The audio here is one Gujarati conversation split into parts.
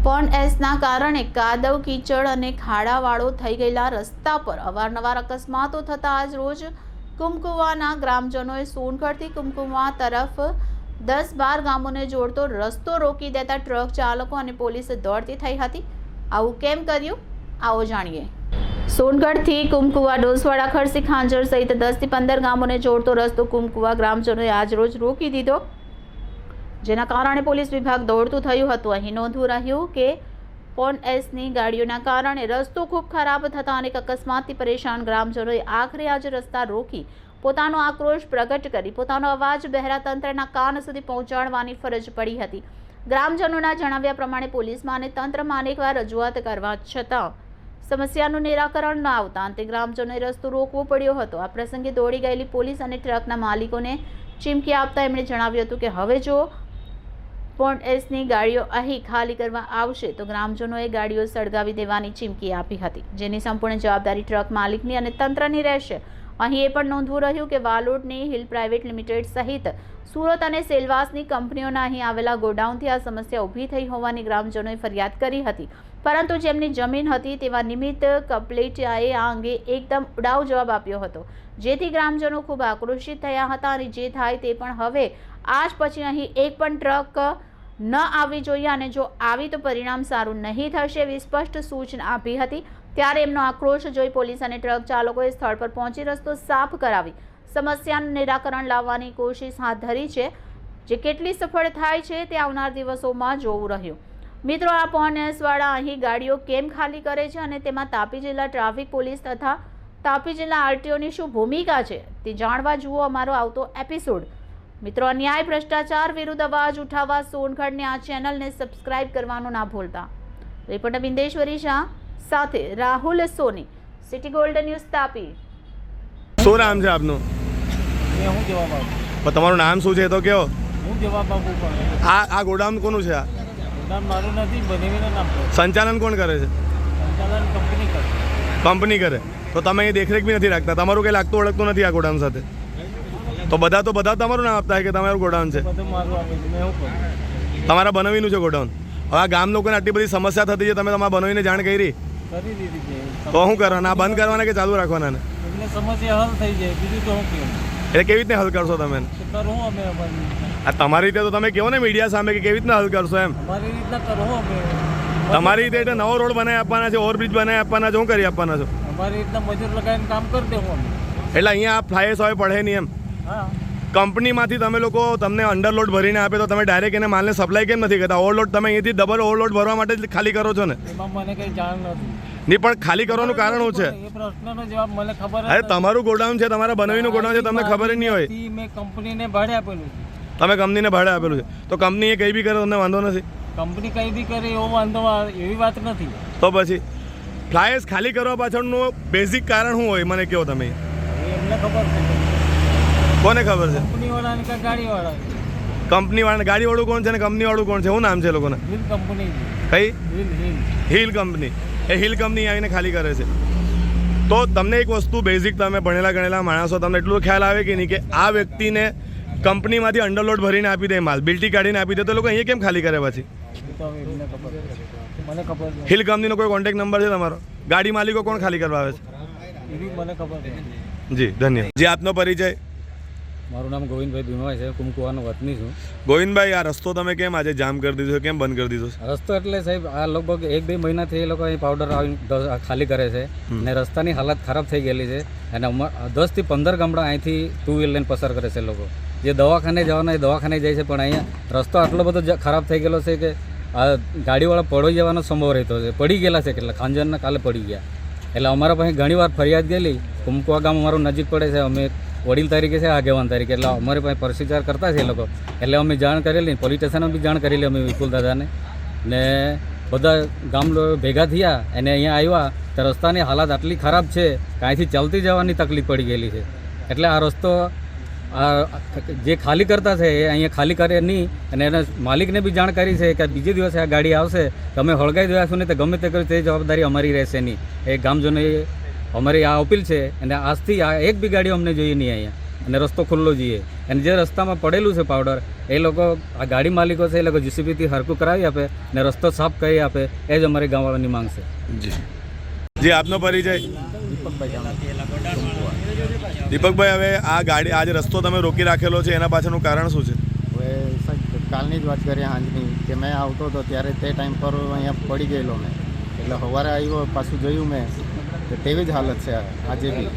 પણ એસના કારણે કાદવ કીચડ અને ખાડાવાળો થઈ ગયેલા રસ્તા પર અવારનવાર અકસ્માતો થતા આજ રોજ કુમકુવાના ગ્રામજનોએ સોનગઢથી કુમકુવા તરફ 10-12 ગામોને જોડતો રસ્તો રોકી દેતા ટ્રક ચાલકો અને પોલીસ દોડતી થઈ હતી। આવું કેમ કર્યું, આવો જાણીએ। સોનગઢથી કુમકુવા, ડોસવાડા, ખરસી, ખાંજર સહિત 10 થી 15 ગામોને જોડતો રસ્તો કુમકુવા ગ્રામજનોએ આજ રોજ રોકી દીધો, જેના કારણે પોલીસ વિભાગ દોડતું થયું હતું। અહીં નોંધવું રહ્યું કે પોન એસની ગાડીઓના કારણે રસ્તો ખૂબ ખરાબ થતા અનેક અકસ્માતથી પરેશાન ગ્રામજનોએ આખરે આજે રસ્તા રોકી પોતાનો આક્રોશ પ્રગટ કરી પોતાનો અવાજ બહેરા તંત્રના કાન સુધી પહોંચાડવાની ફરજ પડી હતી। ગ્રામજનોના જણાવ્યા પ્રમાણે પોલીસમાં અને તંત્રમાં અનેકવાર રજૂઆત કરવા છતાં સમસ્યાનું નિરાકરણ ન આવતા અંતે ગ્રામજનોએ રસ્તો રોકવો પડ્યો હતો। આ પ્રસંગે દોડી ગયેલી પોલીસ અને ટ્રકના માલિકોને ચીમકી આપતા એમણે જણાવ્યું હતું કે હવે જો પોન એસની ગાડીઓ અહીં ખાલી કરવા આવશે તો ગ્રામજનોએ ગાડીઓ સળગાવી દેવાની ચીમકી આપી હતી, જેની સંપૂર્ણ જવાબદારી ટ્રક માલિકની અને તંત્રની રહેશે। અહીં એ પણ નોંધવું રહ્યું કે વાલોડની હિલ પ્રાઇવેટ લિમિટેડ સહિત સુરત અને સેલવાસની કંપનીઓના અહીં આવેલા ગોડાઉનથી આ સમસ્યા ઊભી થઈ હોવાની ગ્રામજનોએ ફરિયાદ કરી હતી, પરંતુ જેમની જમીન હતી તેવા નિમિત્ત કપલેટિયાએ આ અંગે એકદમ ઉડાવ જવાબ આપ્યો હતો, જેથી ગ્રામજનો ખૂબ આક્રોશિત થયા હતા અને જે થાય તે પણ હવે આજ પછી અહીં એક પણ ટ્રક ન આવવી જોઈએ અને જો આવી તો પરિણામ સારું નહીં થશે એવી સ્પષ્ટ સૂચના આપી હતી। ત્યારે એમનો આક્રોશ જોઈ પોલીસ અને ટ્રક ચાલકોએ સ્થળ પર પહોંચી રસ્તો સાફ કરાવી સમસ્યાનું નિરાકરણ લાવવાની કોશિશ હાથ ધરી છે, જે કેટલી સફળ થાય છે તે આવનાર દિવસોમાં જોવું રહ્યું। મિત્રો, આ પોનેસવાળા અહીં ગાડીઓ કેમ ખાલી કરે છે અને તેમાં તાપી જિલ્લા ટ્રાફિક પોલીસ તથા તાપી જિલ્લા આરટીઓની શું ભૂમિકા છે તે જાણવા જુઓ અમારો આવતો એપિસોડ। મિત્રો, અન્યાય ભ્રષ્ટાચાર વિરુદ્ધ અવાજ ઉઠાવવા સોનગઢની આ ચેનલને સબસ્ક્રાઇબ કરવાનું ના ભૂલતા। રિપોર્ટર બિંદેશ્વરી શાહ સાથે રાહુલ સોની, સિટી ગોલ્ડન ન્યૂઝ, તાપી। શું નામ છે આપનું? હું જવાબ આપું? પણ તમારું નામ શું છે તો કહો। હું જવાબ આપું પણ આ ગોડાઉન કોનું છે? આ ગોડાઉન મારું નથી, બનેવીના નામ પર સંચાલન કોણ કરે છે? સંચાલન કંપની કરે। કંપની કરે તો તમે અહીં દેખરેખ બી નથી રાખતા, તમારું કંઈ લાગતું ઓળખતું નથી આ ગોડાઉન સાથે? તો બધા તમારું નામ આપતા હોય કે તમારું ગોડાઉન છે? બધું મારું આપે છે, મેં શું કરું? તમારા બનાવીનું છે ગોડાઉન? હવે આ ગામ લોકોને આટલી બધી સમસ્યા થતી છે, તમે તમારા બનાવીને જાણ કરી દીધી છે તો શું કરવાના? બંધ કરવાના કે ચાલુ રાખવાના? એટલે સમસ્યા હલ થઈ જાય, બીજું તો શું કહ્યું? એટલે કેવી રીતે હલ કરશો તમે? કરું અમે આ તમારી રીતે તો તમે કહો ને મીડિયા સામે કે કેવી રીતના હલ કરશો એમ? અમારી રીતના કરું અમે। તમારી રીતે એટલે નવો રોડ બનાવી આપવાના છે, ઓવરબ્રિજ બનાવી આપવાના છે, શું કરી આપવાના છો? અમારી રીતના મજૂર લગાવીને કામ કરી દેવું અમે। એટલે અહીંયા આ ફ્લાયર્સ હવે પડે નહીં એમ? હા, કંપનીમાંથી તમે લોકો તમને અંડરલોડ ભરીને આપે તો તમે ડાયરેક્ટ એને માલને સપ્લાય કેમ નથી કરતા? ઓવરલોડ તમે અહીંયાથી ડબલ ઓવરલોડ ભરવા માટે જ ખાલી કરો છો ને? એમાં મને કંઈ જાણ નથી। નહીં, પણ ખાલી કરવાનું કારણ શું છે? એ પ્રશ્નનો જવાબ મને ખબર અરે તમારું ગોડાઉન છે, તમારા બનાવીનું ગોડાઉન છે, તમને ખબર નહીં હોય? મેં કંપનીને ભાડે આપેલું છે। તમે કંપનીને ભાડે આપેલું છે તો કંપની એ કંઈ બી કરે તમને વાંધો નથી? કંપની કંઈ બી કરે એવો વાંધો એવી વાત નથી। તો પછી ફ્લાયર્સ ખાલી કરવા પાછળનું બેઝિક કારણ શું હોય મને કહો તમે? એમને ખબર છે। કોને ખબર છે? કંપનીવાળાને કે ગાડીવાળા? કંપનીવાળા ગાડીવાળું કોણ છે ને કંપનીવાળું કોણ છે? શું નામ છે એ લોકોને? હિલ કંપની કઈ? Hill hill company? એ હિલ કંપની આવીને ખાલી કરે છે તો તમને એક વસ્તુ બેઝિક, તમે ભણેલા ગણેલા માણસો, તમને એટલું ખ્યાલ આવે કે નહીં કે આ વ્યક્તિને કંપનીમાંથી અંડરલોડ ભરીને આપી દે, માલ બિલ્ટી કાઢીને આપી દે, તો લોકો અહીંયા કેમ ખાલી કરે પછી? મને ખબર છે। હિલ કંપનીનો કોઈ કોન્ટેક્ટ નંબર છે તમારો? ગાડી માલિકો કોણ ખાલી કરવા આવે છે? એવી મને ખબર છે। જી ધન્યવાદ। જી આપનો પરિચય? મારું નામ ગોવિંદભાઈ ભીમભાઈ છે, કુમકુવાનો વતની છું। ગોવિંદભાઈ, આ રસ્તો તમે કેમ આજે જામ કરી દીધો, કેમ બંધ કરી દીધો? રસ્તો એટલે સાહેબ આ લગભગ 1-2 મહિનાથી એ લોકો અહીં પાવડર ખાલી કરે છે ને રસ્તાની હાલત ખરાબ થઈ ગયેલી છે અને 10 થી 15 ગામડા અહીંથી 2 વ્હીલ લઈને પસાર કરે છે લોકો। જે દવાખાને જવાના એ દવાખાને જાય છે, પણ અહીંયા રસ્તો આટલો બધો ખરાબ થઈ ગયેલો છે કે આ ગાડીવાળા પડી જવાનો સંભવ રહેતો છે। પડી ગયેલા છે, કેટલા ખાંજરના કાલે પડી ગયા। એટલે અમારા પાસે ઘણીવાર ફરિયાદ ગયેલી। કુમકુવા ગામ અમારું નજીક પડે છે, અમે વડીલ તરીકે છે, આગેવાન તરીકે, એટલે અમારી પાસે પ્રતિચાર કરતા છે એ લોકો, એટલે અમે જાણ કરેલી, પોલીસ સ્ટેશનમાં બી જાણ કરેલી અમે વિપુલ દાદાને ને બધા ગામ ભેગા થયા અને અહીંયા આવ્યા તો રસ્તાની હાલત આટલી ખરાબ છે કે અહીંથી ચાલતી જવાની તકલીફ પડી ગયેલી છે। એટલે આ રસ્તો જે ખાલી કરતા છે એ અહીંયા ખાલી કરે નહીં અને એના માલિકને બી જાણ કરી છે કે બીજે દિવસે આ ગાડી આવશે તમે હળગાઈ દેવાશું નહીં તો ગમે તે કર્યું તે જવાબદારી અમારી રહેશે નહીં। એ ગામજનોએ અમારી આ અપીલ છે અને આજથી આ એક બી ગાડીઓ અમને જોઈએ નહીં અહીંયા। અને રસ્તો ખુલ્લો જોઈએ. અને જે રસ્તામાં પડેલું છે પાવડર એ લોકો આ ગાડી માલિકો છે એ લોકો જીસીબીથી હરકું કરાવી આપે ને રસ્તો સાફ કરી આપે, એ જ અમારી ગામવાળાની માંગ છે. જી આપનો પરિચય? દીપકભાઈ, હવે આ ગાડી આજે રસ્તો તમે રોકી રાખેલો છે એના પાછળનું કારણ શું છે? હવે સાહેબ કાલની જ વાત કરીએ સાંજની કે મેં આવતો હતો ત્યારે તે ટાઈમ પર અહીંયા પડી ગયેલો મેં, એટલે સવારે આવ્યો પાછું જોયું મેં તો તેવી જ હાલત છે આજે બી.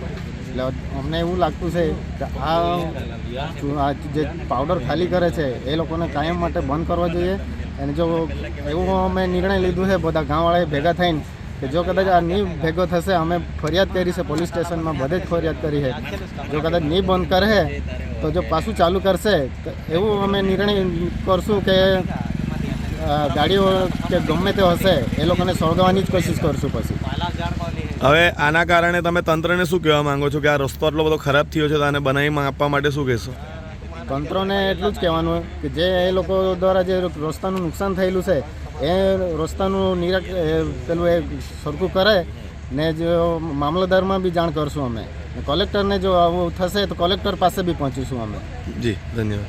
એટલે અમને એવું લાગતું છે કે આ જે પાવડર ખાલી કરે છે એ લોકોને કાયમ માટે બંધ કરવા જોઈએ. અને જો એવું અમે નિર્ણય લીધું છે બધા ગામવાળાએ ભેગા થઈને કે જો કદાચ આ નહીં ભેગો થશે, અમે ફરિયાદ કરી છે પોલીસ સ્ટેશનમાં, બધે જ ફરિયાદ કરી છે. જો કદાચ નહીં બંધ કરે તો જો પાછું ચાલુ કરશે તો એવું અમે નિર્ણય કરશું કે ગાડીઓ કે ગમે તે હશે એ લોકોને સળગાવવાની જ કોશિશ કરશું. પછી હવે આના કારણે તમે તંત્રને શું કહેવા માંગો છો કે આ રસ્તો આટલો બધો ખરાબ થયો છે તો આને બનાવી આપવા માટે શું કહેશો? તંત્રને એટલું જ કહેવાનું કે જે એ લોકો દ્વારા જે રસ્તાનું નુકસાન થયેલું છે એ રસ્તાનું પેલું એ સરખું કરે ને જો મામલતદારમાં બી જાણ કરશું અમે. કલેક્ટરને જો આવું થશે તો કલેક્ટર પાસે બી પહોંચીશું અમે. જી ધન્યવાદ.